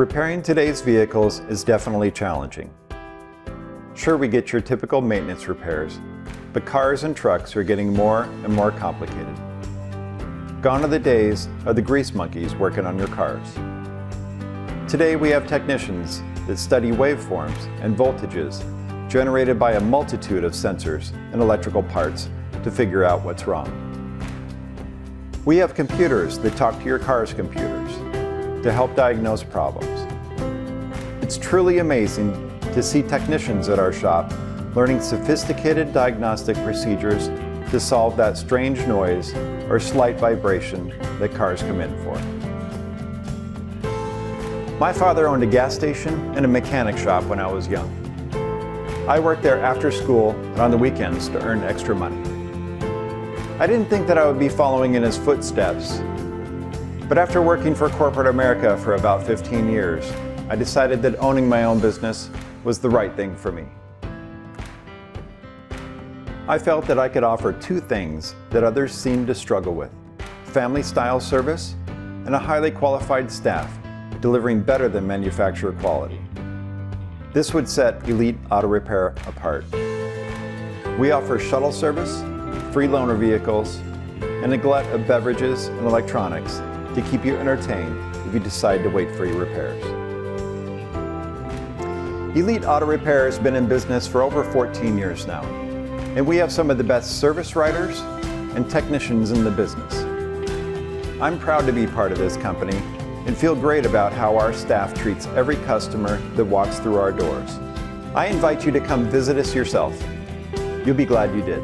Repairing today's vehicles is definitely challenging. Sure, we get your typical maintenance repairs, but cars and trucks are getting more and more complicated. Gone are the days of the grease monkeys working on your cars. Today we have technicians that study waveforms and voltages generated by a multitude of sensors and electrical parts to figure out what's wrong. We have computers that talk to your car's computers to help diagnose problems. It's truly amazing to see technicians at our shop learning sophisticated diagnostic procedures to solve that strange noise or slight vibration that cars come in for. My father owned a gas station and a mechanic shop when I was young. I worked there after school and on the weekends to earn extra money. I didn't think that I would be following in his footsteps, but after working for corporate America for about 15 years, I decided that owning my own business was the right thing for me. I felt that I could offer two things that others seemed to struggle with: family-style service and a highly qualified staff delivering better than manufacturer quality. This would set Elite Auto Repair apart. We offer shuttle service, free loaner vehicles, and a glut of beverages and electronics to keep you entertained if you decide to wait for your repairs. Elite Auto Repair has been in business for over 14 years now, and we have some of the best service writers and technicians in the business. I'm proud to be part of this company and feel great about how our staff treats every customer that walks through our doors. I invite you to come visit us yourself. You'll be glad you did.